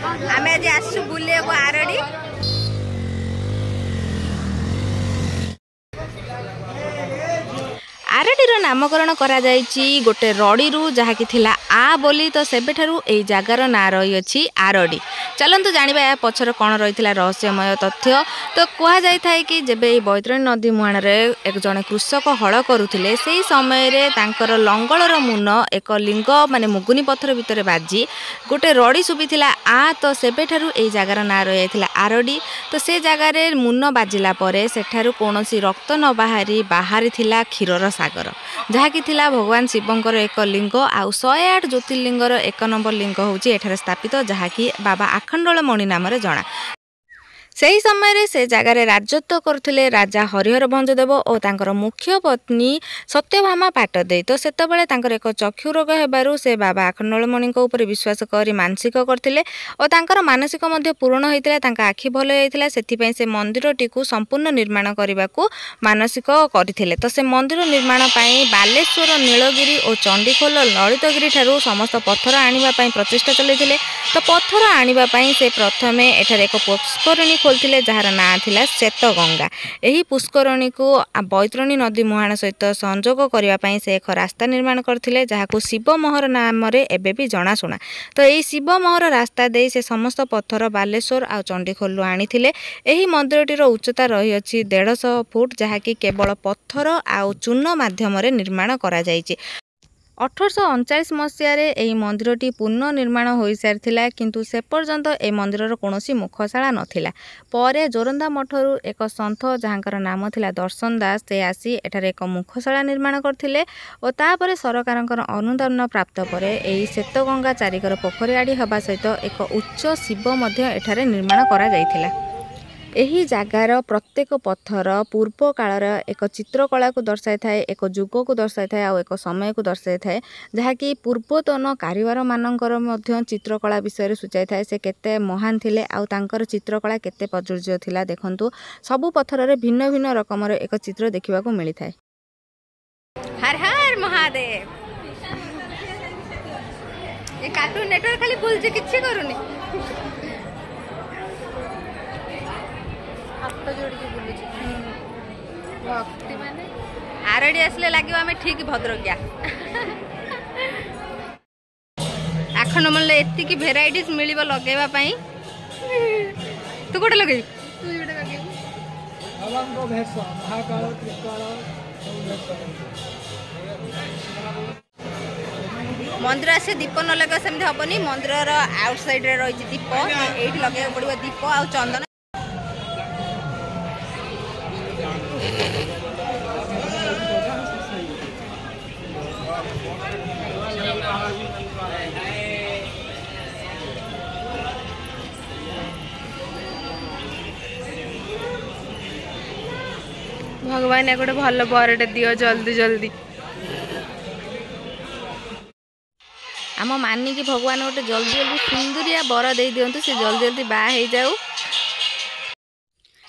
आम आज आसु बुले आरडी आरडीर नामकरण करा गोटे रड़ी जहाँकि आ बोली तो सेबेठारू एई जगार ना रही अछि आरडी। चलतु जानिबा या पछर कौन रही रहस्यमय तथ्य। तो कह जाए कि जब बैतरणी नदी मुहाण एक जड़े कृषक हल करुले से समय रे तांकर लंगलर मुन एक लिंग माने मुगुनी पत्थर भितर बाजी गोटे रड़ी शुभिला आ तो सेबेठारू एई जगार ना रही आरडी। तो से जगार मुन बाजिला परे सेठारू कौनसी रक्त न बाहरी क्षीरर सागर जहाँकि भगवान शिवंकर एक लिंग आउ 108 ज्योतिर्लिंगर 1 नंबर लिंग होची एठारे स्थापित जहाँकि बाबा आखंडलमणि नाम जना। सही समय से जगार राजत्व करथिले राजा हरिहर भंजदेव और तांकर मुख्य पत्नी सत्यभामा पाटदेई। तो सेतबेले तांकर एक चक्षु रोग हेबारु से बाबा आखंडलमणि ऊपर विश्वास करी मानसिक करथिले और तांकर मानसिक मध्य पूर्ण होइतिला। तांका आखि भल होइतिला सेति पई से मंदिरटी को संपूर्ण निर्माण करबाकू मानसिक करथिले। तो से मंदिर निर्माण पई बालेश्वर नीलगिरी और चंडीखोल ललितगिरी ठारू समस्त पत्थर आनिबा पई प्रचेष्टा चलैतिले। तो पत्थर आनिबा पई से प्रथमे एठारे एक पुष्करणी खोलथिले जार ना थिला श्वेतगंगा। एही पुष्करणी को बैतरणी नदी मुहाण सहित संजोग करने पई से एक रास्ता निर्माण करथिले जहाकू शिव महर नाम रे एबे भी जनाशुना। तो एही शिव महर रास्ता दे से समस्त पत्थर बालेश्वर आ चंडीखोल आनिथिले। एही मंदिरटीर उच्चता रही अछि 150 फुट जहाँकि केवल पत्थर आ चून माध्यम निर्माण करा जायछि। 1839 मसीह यही मंदिरटी पुनः निर्माण हो सारी किंतु से पर्यंत ए मंदिर कौनसी मुखशाला नथिला। परे जोरंदा मठरू एक सन्थ जहाँकर नाम थिला दर्शन दास से आसी एठारे एक मुखशाला निर्माण करथिले और तापरे सरकारंकर अनुदान प्राप्त परे एही श्वेतगंगा चारिकर पोखरी आड़ी हवा सहित एक उच्च शिव मध्य एठारे निर्माण करा जायथिला। एही जगार प्रत्येक पत्थर पूर्व कालर एक चित्रकला को दर्शाई थाए, एक जुग को दर्शाई थाए और एक समय को दर्शाई थाए जहाँकि पूर्वतन कारीगर मानकर मध्य चित्रकला विषय सूचाई थाए से केते महान थिले आउ तांकर चित्रकला केते प्रचुर्य थिला। देखंतु सबु पत्थर रे भिन्न भिन्न रकमर एक चित्र देखिबा को मिली थाए। हर हर महादेव। ये कार्टून नेटवर्क खाली बुलजे किछि करूनी भक्ति माने आरडी आसले लगे आम ठीक भद्रकिया आखंडमणि एतिकी भेराइटीज मिलिब लगेबा पई। तू कोटे लगे तू जोटे लगे अलंग भेष महाकाल त्रिकाल मंदिर आसे दीप न लगे सेमती हबनी। मंदिर आउटसाइड रे रही दीप एठी लगे पड़िबो दीप आ चंदन। भगवान गोटे भल बरटे दियो जल्दी जल्दी। आम मानिकी भगवान गोटे जल्दी जल्दी सुंदरिया बर दे दिंतु से जल्दी जल्दी बाहा हो जाऊ।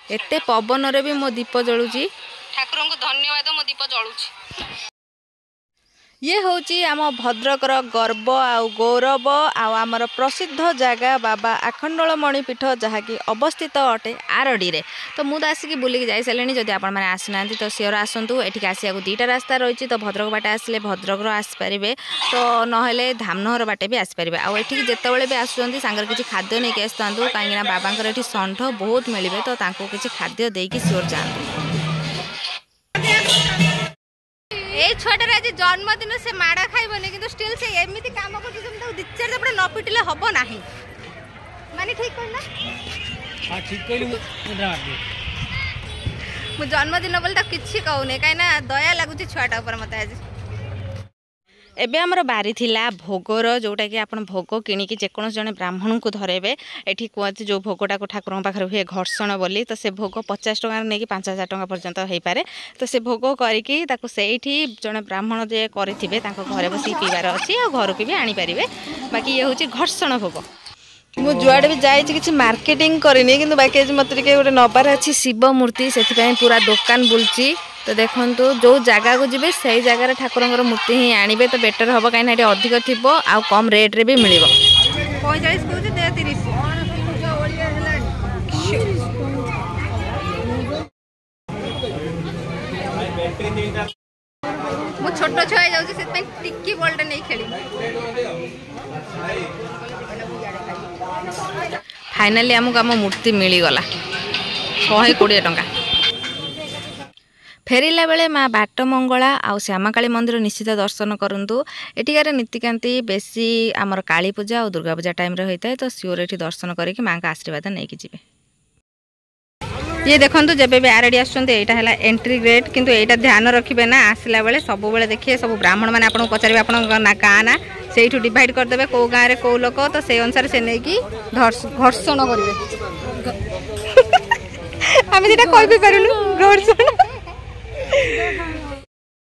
एते पवन रे भी मो दीप जलुची। ठाकुर को धन्यवाद मो दीप जलुची। ये होची आम भद्रकर गर्व आउ गौरव आमर प्रसिद्ध जगह बाबा आखंडलमणि पीठ जहाँकि अवस्थित अटे आरडी रे। तो मुझे आसिक बुलिक जाई सारे जदि आपण मैंने आसना तो सियोर आसतु। एठिक आसिया दुईटा रास्ता रही। तो भद्रक बाटे आसले भद्रक आसपारे तो नहले धामनहर बाटे भी आसपारे। आठिक जितेबाला भी आसुँच सांगर किसी खाद्य नहीं आसता कहीं बाबांकर एठी षंढ बहुत मिले तो किसी खाद्य देकी सियोर जातु। ए छुआटार आज जन्मदिन से माड़ खाइबनी किंतु स्टिल से एमिति काम करछि तुम दी चार जपडे न पिटिले हबो नाही माने ठीक कहला। हां ठीक कहली मु जन्मदिन बोल त किछि कहउने काइना दया लागुछि छुआटा ऊपर मते आज। एबे हमर बारी थिला भोगर जोटा कि आपण भोग किनिकी जेकोन जने ब्राह्मण को धरेबे। एठी कहते जो भोगटा को ठाकुर पाखर हुए घर्षण बोली तो से भोग 50 टଙ୍କା नहीं कि 5000 टଙ୍କା पर्यंत हो पारे। तो से भोग करिकी ताको सेठी जने ब्राह्मण जे करिथिबे ताको घरे बसी पीबार अछि आ घर को भी आनी परिबे। बाकी ये होची घर्षण भोग। मु जुआडे भी जाई किछि मार्केटिंग करिनी किंतु बाकी आज मत के गोटे नबार अछि शिव मूर्ति से पूरा दुकान बुलची। तो देखो जो जगह को जी से जगार ठाकुर मूर्ति ही आने तो बेटर हम कहीं अधिक थी आ कम रेट रे भी मिल। 45 କହୁଛି ଦେ 30। ମୁଁ ଛୋଟ ଛୁଆ ହେଇଯାଉଛି ସେଥିପାଇଁ ଟିକି ବଲଟା ନେଇ ଖେଳିବି। फाइनाली आमको आम मूर्ति मिलगला 120 टंका। फेरला बेले माँ बाट मंगला आउ श्यामाकाली मंदिर निश्चित दर्शन करूँ। एटिकार नीतिकांति बेसी आमर काली पूजा और दुर्गा पूजा टाइम होता है, तो सियोर ये दर्शन करके माँ का आशीर्वाद नहीं कि ये देखो जब भी आरडी आसला एंट्री गेट, किंतु यहाँ ध्यान रखिए ना आसला बेले सब बेले देखिए सब ब्राह्मण मैंने आपको पचारे आप गाँ ना से डिवाइड करदे कौ गाँव में कौ लोक, तो से अनुसार से नहीं कि घर्षण करेंगे। आम जो कही पारूँ घर्षण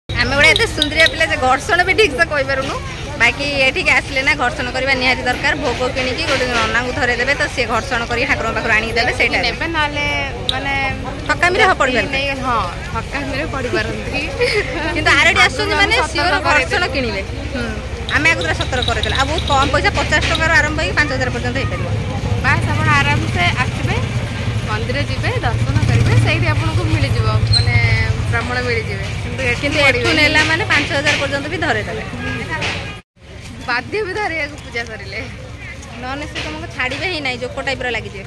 आम गोटे एत सुंदरिया पिला घर्षण भी ठीक से कही पारूँ। बाकी ये आसले ना घर्षण करवा निहाती दरकार। भोग किଣିकी गोटे नना को धरेदेवे तो सी घर्षण कर ठाकुर पाखे आनिक देवे से माने ठकामी पड़ी हाँ ठकामी पड़ी पारती कि आरडी आसने सियोर घर्षण किणवे। आम आगे सतर कर बहुत कम पैसा 50 टकर आरंभ हो 5000 पर्यटन हो पार। बास आप आराम से आसबे मंदिर जी दर्शन करेंगे से आपको मिल माने ब्राह्मण मिल जाए कि नेला माने 5000 पर्यटन भी धरेदेवे। बाध्य भी धरिया पूजा करें नन से तुमको छाड़े ही ना जोक टाइप लगे।